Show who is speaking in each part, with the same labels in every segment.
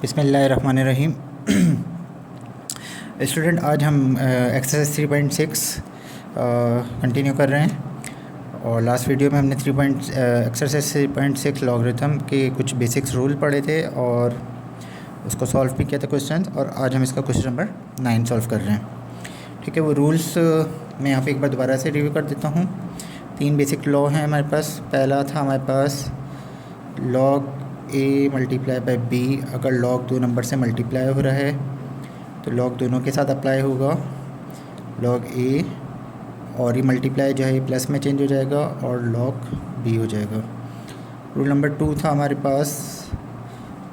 Speaker 1: बिस्मिल्लाहिर्रहमानिर्रहीम। स्टूडेंट, आज हम एक्सरसाइज 3.6 कंटिन्यू कर रहे हैं और लास्ट वीडियो में हमने एक्सरसाइज 3.6 लॉगरिथम के कुछ बेसिक्स रूल पढ़े थे और उसको सॉल्व भी किया था क्वेश्चन, और आज हम इसका क्वेश्चन नंबर 9 सॉल्व कर रहे हैं। ठीक है, वो रूल्स मैं यहाँ पे एक बार दोबारा से रिव्यू कर देता हूँ। 3 बेसिक लॉ हैं हमारे पास। पहला था हमारे पास log a multiply by b। अगर लॉग 2 नंबर से मल्टीप्लाई हो रहा है तो लॉग दोनों के साथ अप्लाई होगा। लॉग a और ये मल्टीप्लाई जो है ये प्लस में चेंज हो जाएगा और लॉग b हो जाएगा। रूल नंबर 2 था हमारे पास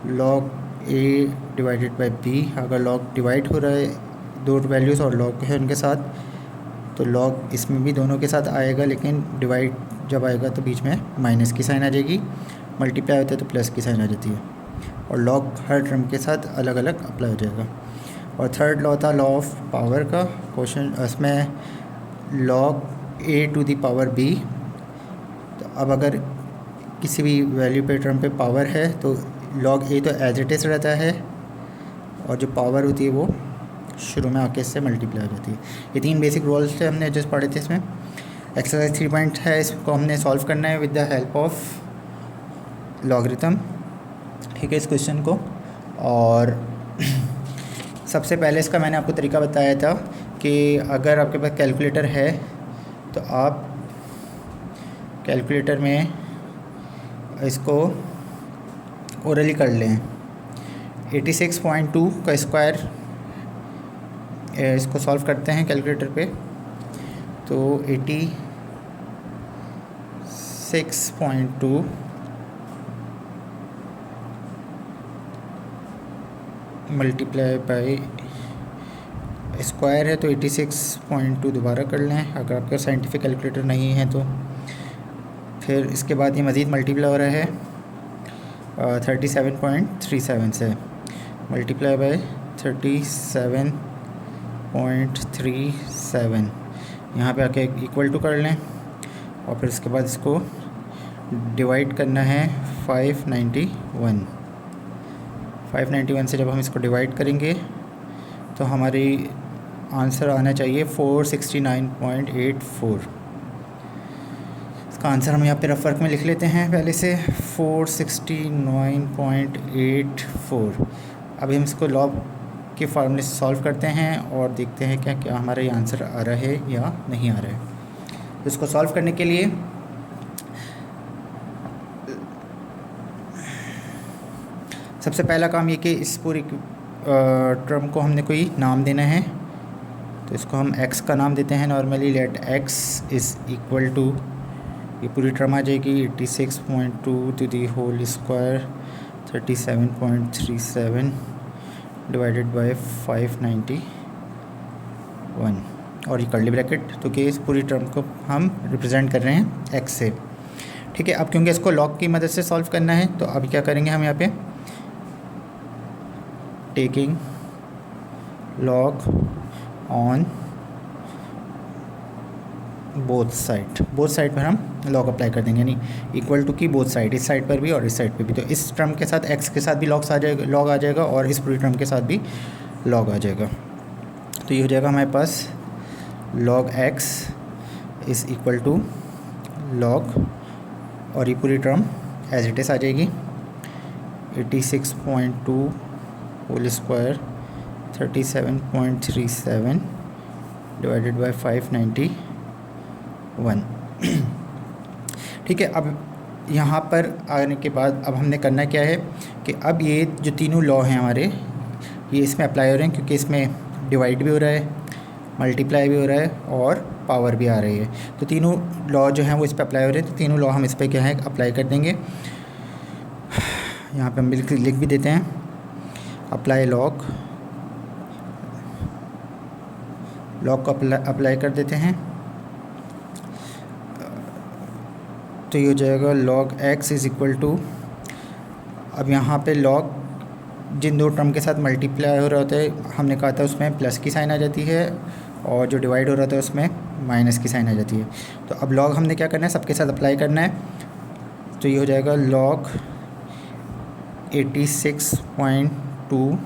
Speaker 1: log a divided by b। अगर लॉग डिवाइड हो रहा है दो वैल्यूज़ और लॉग है उनके साथ, तो लॉग इसमें भी दोनों के साथ आएगा, लेकिन डिवाइड जब आएगा तो बीच में माइनस की साइन आ जाएगी, मल्टीप्लाई होता है तो प्लस की साइन आ जाती है, और लॉग हर टर्म के साथ अलग अलग अप्लाई हो जाएगा। और थर्ड लॉ था लॉ ऑफ पावर का क्वेश्चन, उसमें log a to the power b। तो अब अगर किसी भी वैल्यू पे टर्म पे पावर है तो लॉग a तो एज इट इज़ रहता है और जो पावर होती है वो शुरू में आके इससे मल्टीप्लाई हो जाती है। ये 3 बेसिक रूल्स थे हमने जस्ट पढ़े थे इसमें। एक्सरसाइज 3 है, इसको हमने सॉल्व करना है with the help of logarithm. ठीक है, इस क्वेश्चन को। और सबसे पहले इसका मैंने आपको तरीका बताया था कि अगर आपके पास कैलकुलेटर है तो आप कैलकुलेटर में इसको ओरली कर लें। 86.2 का स्क्वायर इसको सॉल्व करते हैं कैलकुलेटर पे, तो 86.2 मल्टीप्लाई बाई स्क्वायर है तो 86.2 दोबारा कर लें अगर आपका साइंटिफिक कैलकुलेटर नहीं है तो। फिर इसके बाद ये मज़ीद मल्टीप्लाई हो रहा है 37.37 से, मल्टीप्लाई बाई 37.37। यहाँ पे आके इक्वल टू कर लें और फिर इसके बाद इसको डिवाइड करना है 591 से। जब हम इसको डिवाइड करेंगे तो हमारी आंसर आना चाहिए 469.84। इसका आंसर हम यहाँ पे रफ वर्क में लिख लेते हैं पहले से, 469.84। अभी हम इसको लॉग के फार्मूले से सॉल्व करते हैं और देखते हैं क्या हमारा ये आंसर आ रहा है या नहीं आ रहा है। तो इसको सॉल्व करने के लिए सबसे पहला काम ये कि इस पूरी टर्म को हमने कोई नाम देना है। तो इसको हम x का नाम देते हैं normally. Let x is equal to, ये पूरी टर्म आ जाएगी 86.2 to the whole square 37.37 divided by 591, और ये कर्ली ब्रैकेट, तो कि इस पूरी टर्म को हम रिप्रेजेंट कर रहे हैं x से। ठीक है, अब क्योंकि इसको लॉग की मदद से सॉल्व करना है तो अभी क्या करेंगे हम यहाँ पे taking log on both side पर हम लॉग अप्लाई कर देंगे, यानी इक्वल टू की बोथ साइड, इस साइड पर भी और इस साइड पर भी। तो इस टर्म के साथ x के साथ भी लॉग आ जाएगा और इस पूरी टर्म के साथ भी लॉग आ जाएगा। तो ये हो जाएगा हमारे पास log x is equal to log, और ये पूरी टर्म एज इट इज़ आ जाएगी 86.2 होल स्क्वायर 37.37 डिवाइडेड बाय 591। ठीक है, अब यहाँ पर आने के बाद अब हमने करना क्या है कि अब ये जो तीनों लॉ हैं हमारे, ये इसमें अप्लाई हो रहे हैं, क्योंकि इसमें डिवाइड भी हो रहा है, मल्टीप्लाई भी हो रहा है और पावर भी आ रही है। तो तीनों लॉ जो हैं वो इस पर अप्लाई हो रहे हैं, तो तीनों लॉ हम इस पर क्या है अप्लाई कर देंगे। यहाँ पे हम बिल्कुल लिख भी देते हैं अप्लाई लॉग को अप्लाई कर देते हैं। तो ये हो जाएगा log x is equal to, अब यहाँ पे लॉग जिन दो टर्म के साथ मल्टीप्लाई हो रहा होता है, हमने कहा था उसमें प्लस की साइन आ जाती है, और जो डिवाइड हो रहा था उसमें माइनस की साइन आ जाती है। तो अब लॉग हमने क्या करना है, सबके साथ अप्लाई करना है। तो ये हो जाएगा लॉग 2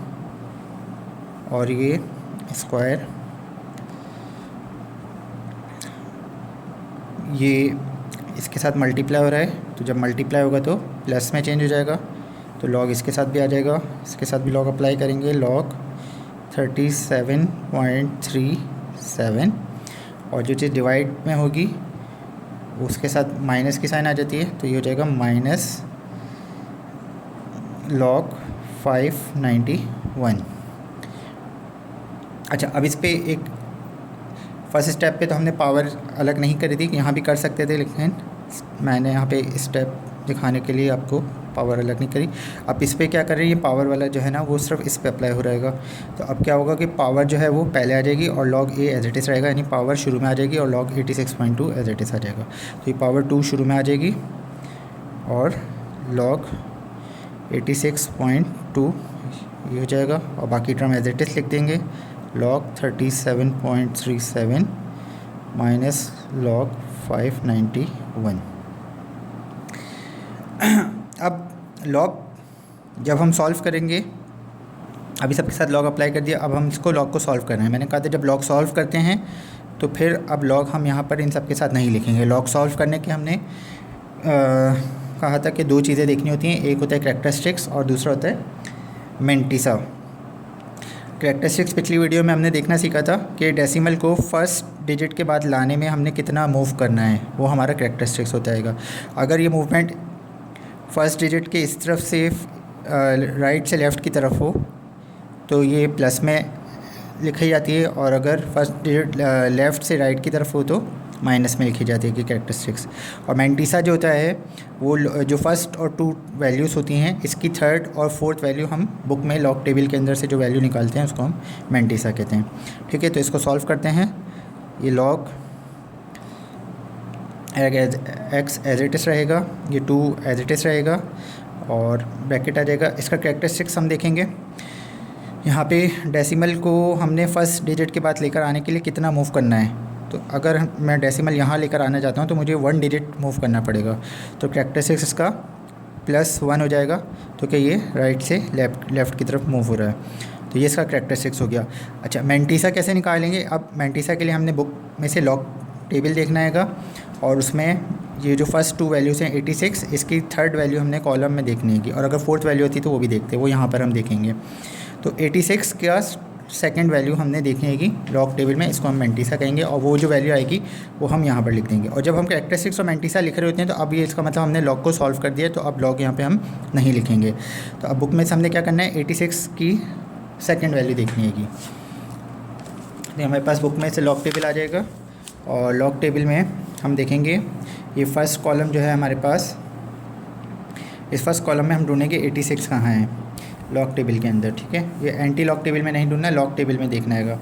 Speaker 1: और ये स्क्वायर, ये इसके साथ मल्टीप्लाई हो रहा है, तो जब मल्टीप्लाई होगा तो प्लस में चेंज हो जाएगा, तो लॉग इसके साथ भी आ जाएगा, इसके साथ भी लॉग अप्लाई करेंगे, लॉग 37.37, और जो चीज़ डिवाइड में होगी उसके साथ माइनस की साइन आ जाती है, तो ये हो जाएगा माइनस लॉग 591। अच्छा, अब इस पे एक फर्स्ट स्टेप पे तो हमने पावर अलग नहीं करी थी, यहाँ भी कर सकते थे, लेकिन मैंने यहाँ पे स्टेप दिखाने के लिए आपको पावर अलग नहीं करी। अब इस पे क्या कर रहे हैं, ये पावर वाला जो है ना वो सिर्फ इस पे अप्लाई हो रहेगा। तो अब क्या होगा कि पावर जो है वो पहले आ जाएगी और log A as it is रहेगा, यानी पावर शुरू में आ जाएगी और लॉग 86.2 एज इट इज़ आ जाएगा। तो ये पावर 2 शुरू में आ जाएगी और लॉग 86.2 ये हो जाएगा, और बाकी टर्म एज इट इज़ लिख देंगे, लॉग 37.37 माइनस लॉग 591। अब लॉग जब हम सॉल्व करेंगे, अभी सबके साथ लॉग अप्लाई कर दिया, अब हम इसको लॉग को सॉल्व करना है। मैंने कहा था जब लॉग सॉल्व करते हैं तो फिर अब लॉग हम यहाँ पर इन सब के साथ नहीं लिखेंगे। लॉग सॉल्व करने के हमने कहा था कि दो चीज़ें देखनी होती हैं, एक होता है कैरेक्टरिस्टिक्स और दूसरा होता है मेंटिसा। कैरेक्टरिस्टिक्स पिछली वीडियो में हमने देखना सीखा था कि डेसिमल को फर्स्ट डिजिट के बाद लाने में हमने कितना मूव करना है, वो हमारा कैरेक्टरिस्टिक्स होता है। अगर ये मूवमेंट फर्स्ट डिजिट के इस तरफ से राइट से लेफ़्ट की तरफ हो तो ये प्लस में लिखी जाती है, और अगर फर्स्ट डिजिट लेफ़्ट से राइट की तरफ हो तो माइनस में लिखी जाती है कि कैरेक्टरिस्टिक्स। और मेंटिसा जो होता है वो जो फर्स्ट और 2 वैल्यूज़ होती हैं, इसकी थर्ड और फोर्थ वैल्यू हम बुक में लॉग टेबल के अंदर से जो वैल्यू निकालते हैं उसको हम मेंटिसा कहते हैं। ठीक है, तो इसको सॉल्व करते हैं। ये log x as it is रहेगा, ये 2 एज इट इज़ रहेगा और ब्रैकेट आ जाएगा। इसका कैरेक्टरिस्टिक्स हम देखेंगे। यहाँ पे डेसिमल को हमने फर्स्ट डिजिट के बाद लेकर आने के लिए कितना मूव करना है, तो अगर मैं डेसिमल यहाँ लेकर आना चाहता हूँ तो मुझे 1 डिजिट मूव करना पड़ेगा। तो कैरेक्टरिस्टिक्स इसका +1 हो जाएगा, तो क्या ये राइट से लेफ़्ट की तरफ मूव हो रहा है, तो ये इसका कैरेक्टरिस्टिक्स हो गया। अच्छा, मेंटिसा कैसे निकालेंगे? अब मेंटिसा के लिए हमने बुक में से लॉग टेबल देखना है और उसमें ये जो फर्स्ट 2 वैल्यूज़ हैं 86, इसकी थर्ड वैल्यू हमने कॉलम में देखनी है, और अगर फोर्थ वैल्यू होती तो वो भी देखते, वो यहाँ पर हम देखेंगे। तो 86 का सेकंड वैल्यू हमने देखनी है लॉग टेबल में, इसको हम मेंटिसा कहेंगे, और वो जो वैल्यू आएगी वो हम यहाँ पर लिख देंगे। और जब हम कैरेक्टरिस्टिक्स और मेंटिसा लिख रहे होते हैं तो अब ये इसका मतलब हमने लॉग को सॉल्व कर दिया, तो अब लॉग यहाँ पे हम नहीं लिखेंगे। तो अब बुक में से हमने क्या करना है, 86 की सेकंड वैल्यू देखनी है। तो हमारे पास बुक में से लॉग टेबल आ जाएगा, और लॉग टेबल में हम देखेंगे ये फर्स्ट कॉलम जो है हमारे पास, इस फर्स्ट कॉलम में हम ढूंढेंगे 86 कहाँ है लॉग टेबल के अंदर। ठीक है, ये एंटी लॉग टेबल में नहीं ढूंढना है, लॉग टेबल में देखना है।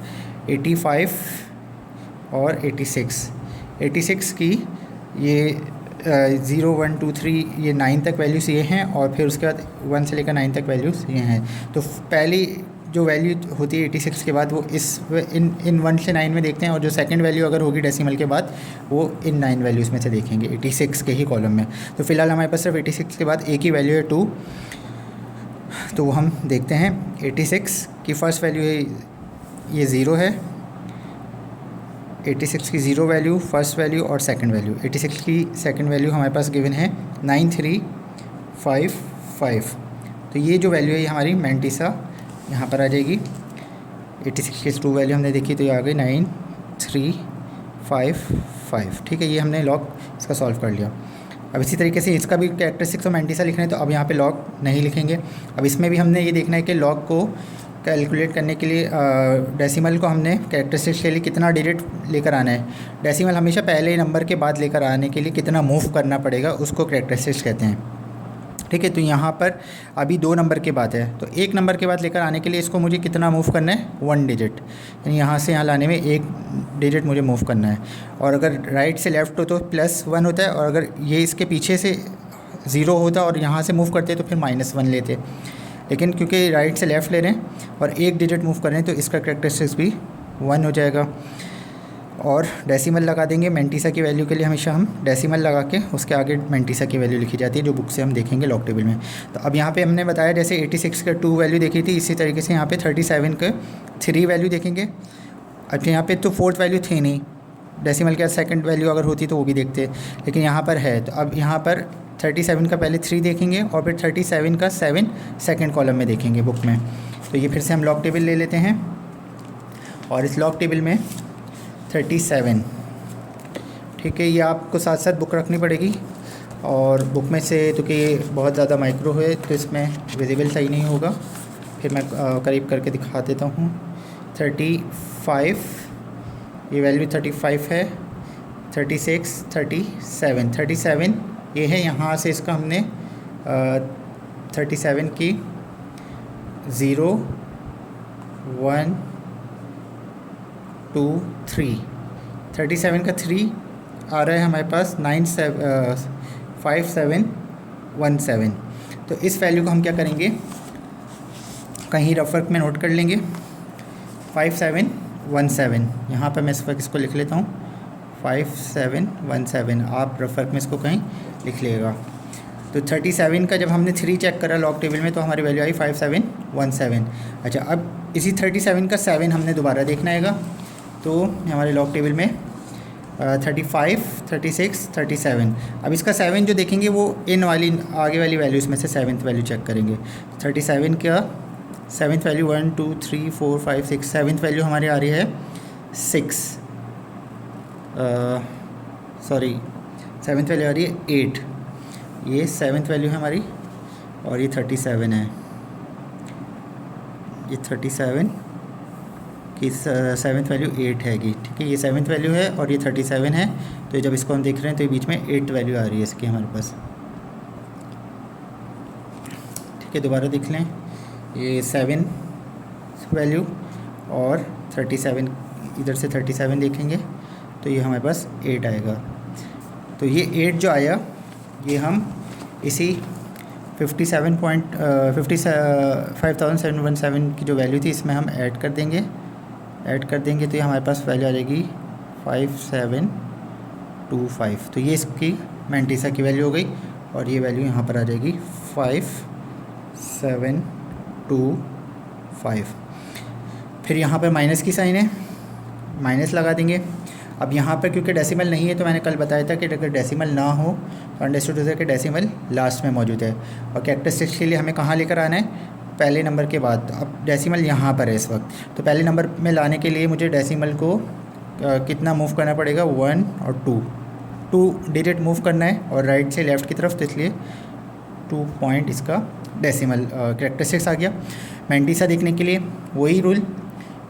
Speaker 1: 85 और 86 की ये 0 1 2 3 ये 9 तक वैल्यूज़ ये हैं, और फिर उसके बाद 1 से लेकर 9 तक वैल्यूज़ ये हैं। तो पहली जो वैल्यू होती है 86 के बाद वो इन 1 से 9 में देखते हैं, और जो सेकंड वैल्यू अगर होगी डेसिमल के बाद वो इन 9 वैल्यूज़ में से देखेंगे 86 के ही कॉलम में। तो फ़िलहाल हमारे पास सिर्फ 86 के बाद एक ही वैल्यू है 2, तो वो हम देखते हैं। 86 की फ़र्स्ट वैल्यू है ये 0 है, 86 की 0 वैल्यू, फर्स्ट वैल्यू और सेकंड वैल्यू। 86 की सेकंड वैल्यू हमारे पास गिवन है 9355। तो ये जो वैल्यू है ये हमारी मेंटिसा यहाँ पर आ जाएगी। 86 की 2 वैल्यू हमने देखी तो ये आ गई 9355। ठीक है, ये हमने लॉग इसका सॉल्व कर लिया। अब इसी तरीके से इसका भी कैरेक्टरिस्टिक्स और मेंटिसा लिखना है, तो अब यहाँ पे लॉग नहीं लिखेंगे। अब इसमें भी हमने ये देखना है कि लॉग को कैलकुलेट करने के लिए डेसिमल को हमने कैरेक्टरिस्टिक्स के लिए कितना डिजिट लेकर आना है। डेसिमल हमेशा पहले नंबर के बाद लेकर आने के लिए कितना मूव करना पड़ेगा उसको कैरेक्टरिस्टिक्स कहते हैं। ठीक है, तो यहाँ पर अभी 2 नंबर के बाद है, तो 1 नंबर के बाद लेकर आने के लिए इसको मुझे कितना मूव करना है, 1 डिजिट, यानी यहाँ से यहाँ लाने में 1 डिजिट मुझे मूव करना है। और अगर राइट से लेफ़्ट हो तो +1 होता है, और अगर ये इसके पीछे से 0 होता और यहाँ से मूव करते तो फिर -1 लेते, लेकिन क्योंकि राइट से लेफ़्ट ले रहे हैं और 1 डिजिट मूव कर रहे हैं तो इसका कैरेक्टरिस्टिक्स भी 1 हो जाएगा। और डेसिमल लगा देंगे। मैंटीसा की वैल्यू के लिए हमेशा हम डेसिमल लगा के उसके आगे मैंटीसा की वैल्यू लिखी जाती है, जो बुक से हम देखेंगे लॉग टेबल में। तो अब यहाँ पे हमने बताया जैसे 86 का 2 वैल्यू देखी थी, इसी तरीके से यहाँ पे 37 का 3 वैल्यू देखेंगे। अच्छा यहाँ पे तो फोर्थ वैल्यू थी नहीं, डेसिमल के सेकंड वैल्यू अगर होती तो वो भी देखते, लेकिन यहाँ पर है। तो अब यहाँ पर 37 का पहले 3 देखेंगे और फिर 37 का 7 सेकंड कॉलम में देखेंगे बुक में। तो ये फिर से हम लॉग टेबल ले लेते हैं और इस लॉग टेबल में 37, ठीक है, ये आपको साथ साथ बुक रखनी पड़ेगी। और बुक में से तो कि बहुत ज़्यादा माइक्रो है तो इसमें विजिबल सही नहीं होगा, फिर मैं करीब करके दिखा देता हूँ। 35, ये वैल्यू 35 है, 36, 37 ये है। यहाँ से इसका हमने 37 की 0, 1, 2, 3, 37 का 3 आ रहा है हमारे पास 5717। तो इस वैल्यू को हम क्या करेंगे, कहीं रफ वर्क में नोट कर लेंगे। 5717 यहाँ पर मैं इस वक्त इसको लिख लेता हूँ 5717, आप रफ वर्क में इसको कहीं लिख लेगा। तो 37 का जब हमने 3 चेक करा लॉग टेबल में तो हमारी वैल्यू आई 5717। अच्छा, अब इसी 37 का 7 हमने दोबारा देखना आएगा। तो हमारे लॉग टेबल में 35, 36, 37। अब इसका 7 जो देखेंगे वो इन वाली आगे वाली वैल्यूज़ में से 7th वैल्यू चेक करेंगे। 37 का 7th वैल्यू 1, 2, 3, 4, 5, 6, 7th वैल्यू हमारी आ रही है 6, सॉरी 7th वैल्यू आ रही है 8, ये 7th वैल्यू है हमारी, और ये 37 है, ये 37 की 7th वैल्यू 8 हैगी, ठीक है, ये 7th वैल्यू है और ये 37 है। तो जब इसको हम देख रहे हैं तो ये बीच में 8 वैल्यू आ रही है इसकी हमारे पास, ठीक है। दोबारा देख लें, ये 7 वैल्यू और 37, इधर से 37 देखेंगे तो ये हमारे पास 8 आएगा। तो ये 8 जो आया ये हम इसी 55,717 की जो वैल्यू थी इसमें हम ऐड कर देंगे तो ये हमारे पास वैल्यू आ जाएगी 5725। तो ये इसकी मैंटीसा की वैल्यू हो गई और ये वैल्यू यहाँ पर आ जाएगी 5725। फिर यहाँ पर माइनस की साइन है, माइनस लगा देंगे। अब यहाँ पर क्योंकि डेसिमल नहीं है तो मैंने कल बताया था कि अगर डेसिमल ना हो तो अंडरस्टूड होता है कि डेसिमल लास्ट में मौजूद है। और कैरेक्टरिस्टिक्स के लिए हमें कहाँ लेकर आना है, पहले नंबर के बाद। अब डेसिमल यहाँ पर है इस वक्त, तो पहले नंबर में लाने के लिए मुझे डेसिमल को कितना मूव करना पड़ेगा, 1 और 2 डिजिट मूव करना है और राइट से लेफ़्ट की तरफ, तो इसलिए 2 पॉइंट इसका डेसिमल कैरेक्टरिस्टिक्स आ गया। मैंटीसा देखने के लिए वही रूल,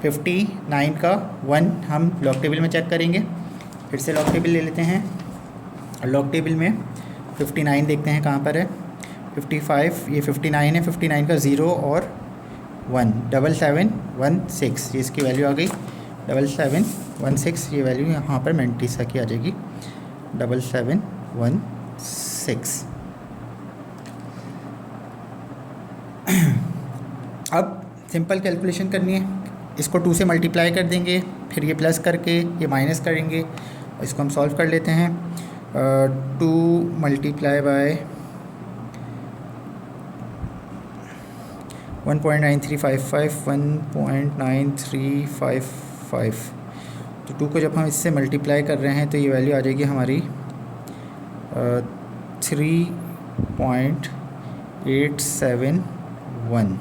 Speaker 1: 59 का 1 हम लॉग टेबल में चेक करेंगे। फिर से लॉग टेबल ले लेते हैं और लॉग टेबल में 59 देखते हैं कहाँ पर है। 55, ये 59 है, 59 का 0 और 1, 7716, ये इसकी वैल्यू आ गई 7716। ये वैल्यू यहाँ पर मैंटीसा की आ जाएगी 7716। अब सिंपल कैलकुलेशन करनी है, इसको 2 से मल्टीप्लाई कर देंगे, फिर ये प्लस करके ये माइनस करेंगे, इसको हम सॉल्व कर लेते हैं। 2 मल्टीप्लाई बाय 1.9355, 1.9355। तो 2 को जब हम इससे मल्टीप्लाई कर रहे हैं तो ये वैल्यू आ जाएगी हमारी 3.871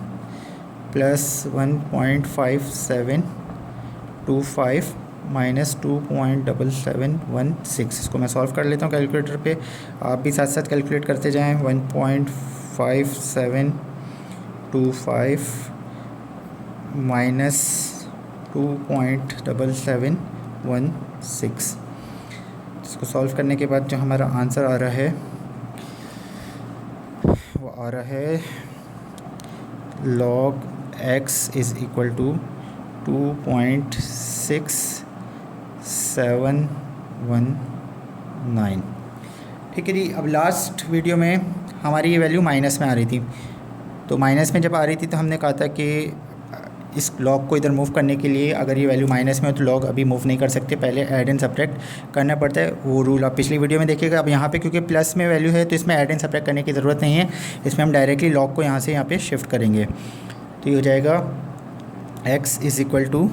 Speaker 1: प्लस 1.5725 माइनस 2.7716। इसको मैं सॉल्व कर लेता हूँ कैलकुलेटर पे, आप भी साथ साथ कैलकुलेट करते जाएं। 1.5725 माइनस 2.7716। इसको सॉल्व करने के बाद जो हमारा आंसर आ रहा है वो आ रहा है log x is equal to 2.6719। ठीक है जी। अब लास्ट वीडियो में हमारी ये वैल्यू माइनस में आ रही थी, तो माइनस में जब आ रही थी तो हमने कहा था कि इस लॉग को इधर मूव करने के लिए अगर ये वैल्यू माइनस में हो तो लॉग अभी मूव नहीं कर सकते, पहले ऐड एंड सब्ट्रैक्ट करना पड़ता है। वो रूल आप पिछली वीडियो में देखिएगा। अब यहाँ पे क्योंकि प्लस में वैल्यू है तो इसमें ऐड एंड सब्ट्रैक्ट करने की ज़रूरत नहीं है, इसमें हम डायरेक्टली लॉग को यहाँ से यहाँ पे शिफ्ट करेंगे। तो ये हो जाएगा x is equal to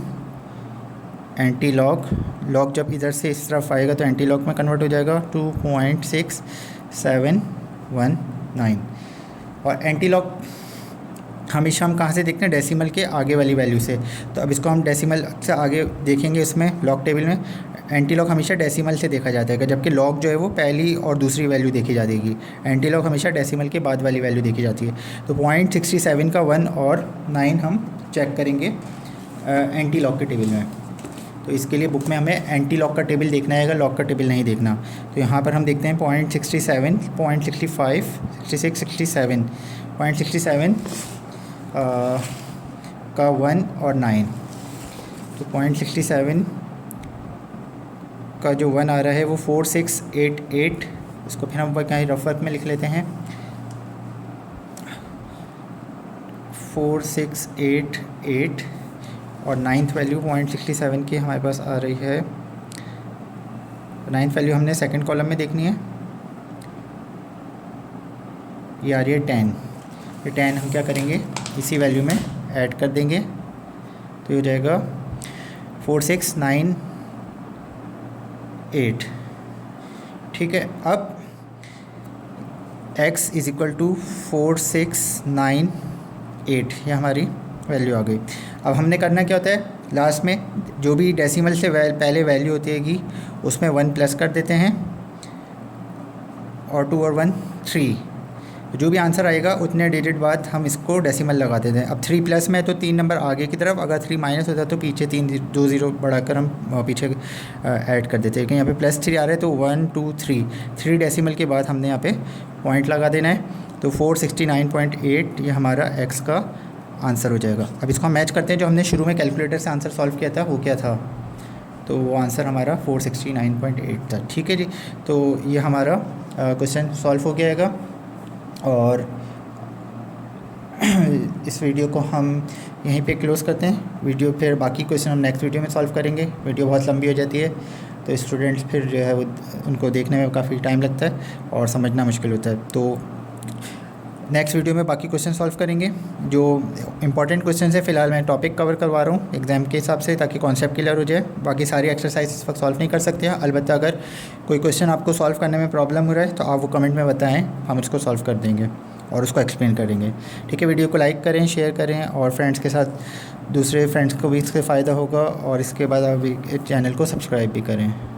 Speaker 1: antilog, log जब इधर से इस तरफ आएगा तो एंटी लॉग में कन्वर्ट हो जाएगा 2.6719। और एंटी लॉग हमेशा हम कहाँ से देखते हैं, डेसिमल के आगे वाली वैल्यू से। तो अब इसको हम डेसिमल से आगे देखेंगे इसमें लॉग टेबल में। एंटी लॉग हमेशा डेसिमल से देखा जाता है, जबकि लॉग जो है वो पहली और दूसरी वैल्यू देखी जाएगी। एंटी लॉग हमेशा डेसिमल के बाद वाली वैल्यू देखी जाती है। तो 0.67 का 1 और 9 हम चेक करेंगे एंटी लॉग के टेबल में। तो इसके लिए बुक में हमें एंटी लॉग का टेबल देखना है, लॉग का टेबल नहीं देखना। तो यहाँ पर हम देखते हैं 0.67, 0.65, 66, 67, 0.67 का 1 और 9। तो 0.67 का जो 1 आ रहा है वो 4688, इसको फिर हम कहीं रफ वर्क में लिख लेते हैं 4688। और 9th वैल्यू 0.67 की हमारे पास आ रही है। 9th वैल्यू हमने सेकंड कॉलम में देखनी है, ये आ रही है 10। ये 10 हम क्या करेंगे, इसी वैल्यू में ऐड कर देंगे। तो ये हो जाएगा 4698। ठीक है, अब x इज़ इक्वल टू 4698, ये हमारी वैल्यू आ गई। अब हमने करना क्या होता है, लास्ट में जो भी डेसिमल से पहले वैल्यू होती है उसमें 1 प्लस कर देते हैं, और 2 और 1 3। जो भी आंसर आएगा उतने डिजिट बाद हम इसको डेसिमल लगा देते हैं। अब 3 प्लस में तो 3 नंबर आगे की तरफ, अगर 3 माइनस होता है तो पीछे 2 ज़ीरो बढ़ाकर हम पीछे ऐड कर देते हैं। कि यहाँ पे +3 आ रहा है तो 1 2 3 डेसिमल के बाद हमने यहाँ पे पॉइंट लगा देना है। तो 469.8 ये हमारा x का आंसर हो जाएगा। अब इसको हम मैच करते हैं, जो हमने शुरू में कैलकुलेटर से आंसर सॉल्व किया था वो क्या था, तो वो आंसर हमारा 469.8 था। ठीक है जी, तो ये हमारा क्वेश्चन सॉल्व हो जाएगा। और इस वीडियो को हम यहीं पे क्लोज़ करते हैं। वीडियो फिर बाकी क्वेश्चन हम नेक्स्ट वीडियो में सॉल्व करेंगे। वीडियो बहुत लंबी हो जाती है तो स्टूडेंट्स फिर जो है वो उनको देखने में काफ़ी टाइम लगता है और समझना मुश्किल होता है। तो नेक्स्ट वीडियो में बाकी क्वेश्चन सॉल्व करेंगे। जो इंपॉर्टेंट क्वेश्चन है फ़िलहाल मैं टॉपिक कवर करवा रहा हूँ एग्ज़ाम के हिसाब से, ताकि कॉन्सेप्ट क्लियर हो जाए। बाकी सारी एक्सरसाइज इस वक्त सॉल्व नहीं कर सकते हैं। अलबत्ता अगर कोई क्वेश्चन आपको सॉल्व करने में प्रॉब्लम हो रहा है तो आप वो कमेंट में बताएं, हम उसको सॉल्व कर देंगे और उसको एक्सप्लेन करेंगे। ठीक है, वीडियो को लाइक करें, शेयर करें और फ्रेंड्स के साथ, दूसरे फ्रेंड्स को भी इससे फ़ायदा होगा। और इसके बाद आप चैनल को सब्सक्राइब भी करें।